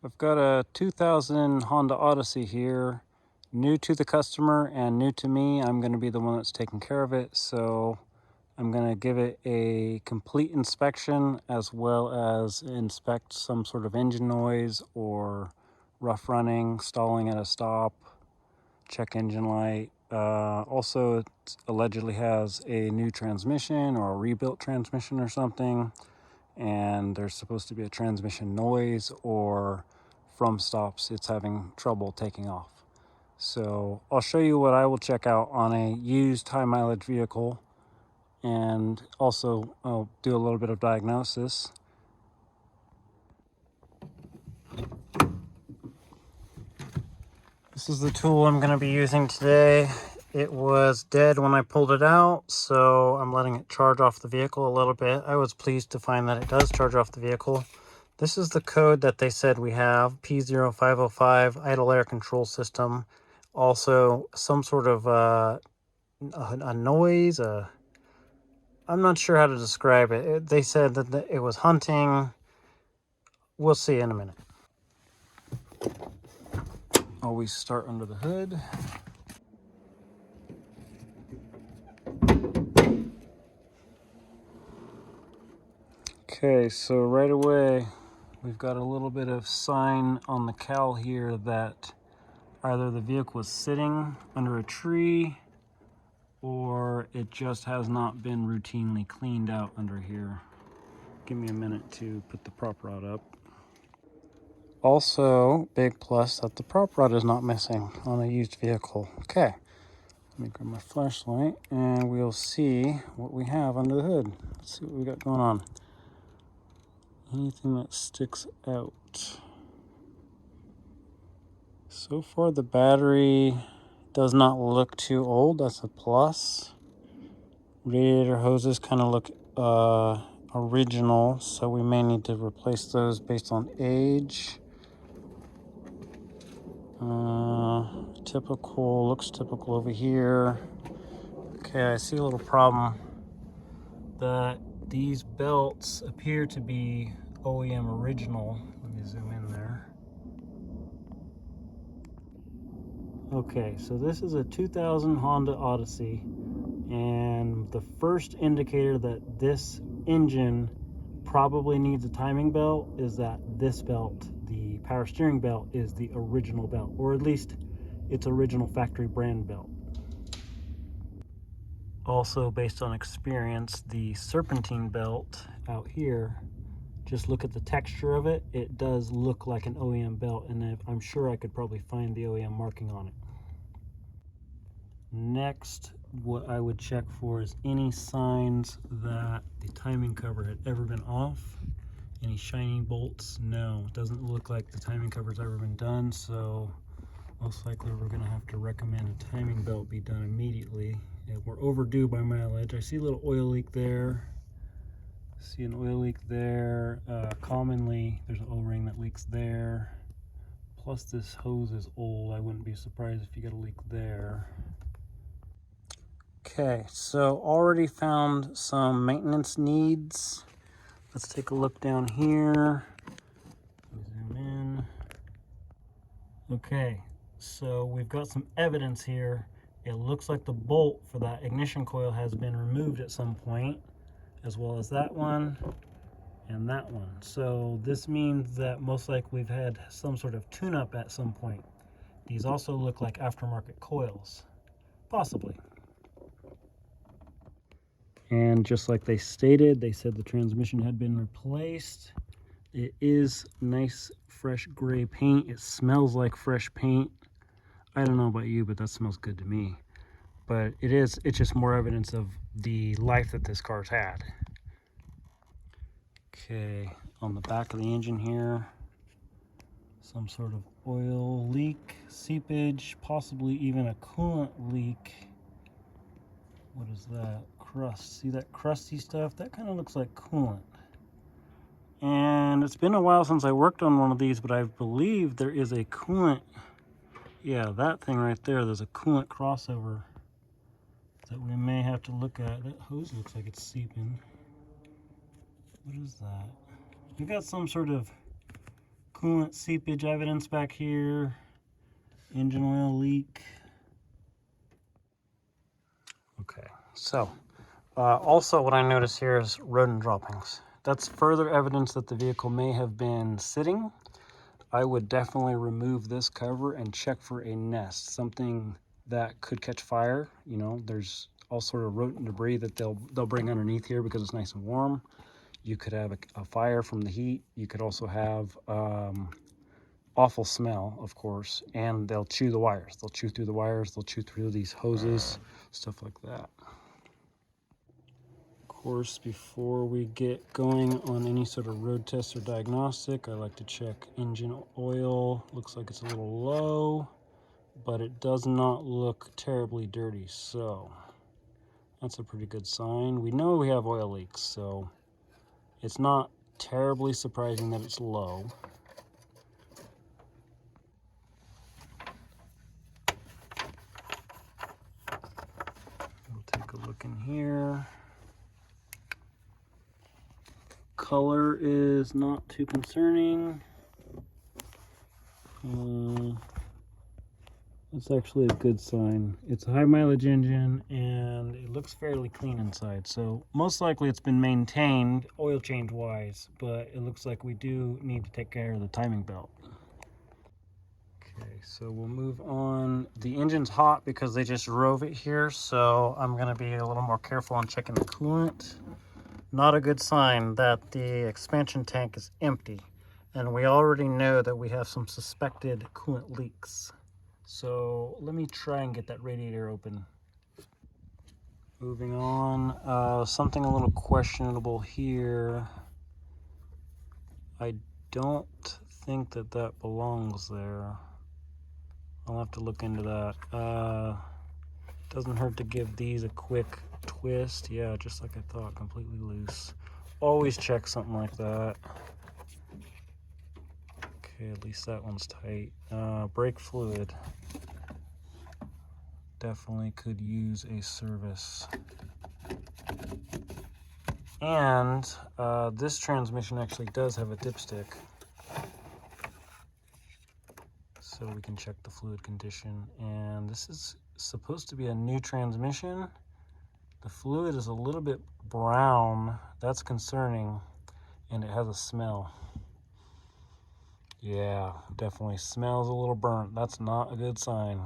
I've got a 2000 Honda Odyssey here, new to the customer and new to me. I'm going to be the one that's taking care of it, so I'm going to give it a complete inspection as well as inspect some sort of engine noise or rough running, stalling at a stop, check engine light. Also, it allegedly has a new transmission or a rebuilt transmission or something, and there's supposed to be a transmission noise, or from stops it's having trouble taking off. So I'll show you what I will check out on a used high mileage vehicle, and also I'll do a little bit of diagnosis. This is the tool I'm going to be using today. It was dead when I pulled it out, so I'm letting it charge off the vehicle a little bit. I was pleased to find that it does charge off the vehicle. This is the code that they said we have, P0505, idle air control system. Also, some sort of a noise. I'm not sure how to describe it. They said that it was hunting. We'll see in a minute. Always start under the hood. Okay, so right away, we've got a little bit of sign on the cowl here that either the vehicle was sitting under a tree or it just has not been routinely cleaned out under here. Give me a minute to put the prop rod up. Also, big plus that the prop rod is not missing on a used vehicle. Okay, let me grab my flashlight and we'll see what we have under the hood. Let's see what we got going on. Anything that sticks out. So far the battery does not look too old. That's a plus. Radiator hoses kind of look original, so we may need to replace those based on age. Typical, looks typical over here. Okay, I see a little problem that these belts appear to be OEM original. Let me zoom in there. Okay, so this is a 2000 Honda Odyssey, and the first indicator that this engine probably needs a timing belt is that this belt, the power steering belt, is the original belt, or at least its original factory brand belt. Also, based on experience, the serpentine belt out here, just look at the texture of it, it does look like an OEM belt, and I'm sure I could probably find the OEM marking on it. Next, what I would check for is any signs that the timing cover had ever been off. Any shining bolts? No, it doesn't look like the timing cover's ever been done, so most likely we're going to have to recommend a timing belt be done immediately. And we're overdue by mileage. I see a little oil leak there. See an oil leak there. Commonly, there's an O-ring that leaks there. Plus, this hose is old. I wouldn't be surprised if you get a leak there. Okay, so already found some maintenance needs. Let's take a look down here. Zoom in. Okay, so we've got some evidence here. It looks like the bolt for that ignition coil has been removed at some point, as well as that one and that one. So this means that most likely we've had some sort of tune-up at some point. These also look like aftermarket coils, possibly. And just like they stated, they said the transmission had been replaced. It is nice, fresh gray paint. It smells like fresh paint. I don't know about you, but that smells good to me. But it's just more evidence of the life that this car's had. Okay, on the back of the engine here, some sort of oil leak, seepage, possibly even a coolant leak. What is that? Crust. See that crusty stuff? That kind of looks like coolant. And it's been a while since I worked on one of these, but I believe there is a coolant. Yeah, that thing right there, there's a coolant crossover that we may have to look at. That hose looks like it's seeping. What is that? We got some sort of coolant seepage evidence back here. Engine oil leak. Okay, so also what I notice here is rodent droppings. That's further evidence that the vehicle may have been sitting. I would definitely remove this cover and check for a nest, something that could catch fire. You know, there's all sort of rodent debris that they'll bring underneath here because it's nice and warm. You could have a fire from the heat. You could also have awful smell, of course, and they'll chew the wires. They'll chew through the wires. They'll chew through these hoses, stuff like that. Of course, before we get going on any sort of road test or diagnostic, I like to check engine oil. Looks like it's a little low, but it does not look terribly dirty, so that's a pretty good sign. We know we have oil leaks, so it's not terribly surprising that it's low. We'll take a look in here. Color is not too concerning. That's actually a good sign. It's a high mileage engine and it looks fairly clean inside. So most likely it's been maintained oil change wise, but it looks like we do need to take care of the timing belt. Okay, so we'll move on. The engine's hot because they just drove it here, so I'm gonna be a little more careful on checking the coolant. Not a good sign that the expansion tank is empty. And we already know that we have some suspected coolant leaks. So let me try and get that radiator open. Moving on, something a little questionable here. I don't think that belongs there. I'll have to look into that. Doesn't hurt to give these a quick twist. Yeah, just like I thought, completely loose. Always check something like that. Okay, at least that one's tight. Brake fluid. Definitely could use a service. And this transmission actually does have a dipstick. So we can check the fluid condition. And this is supposed to be a new transmission. The fluid is a little bit brown. That's concerning. And it has a smell. Yeah, definitely smells a little burnt. That's not a good sign.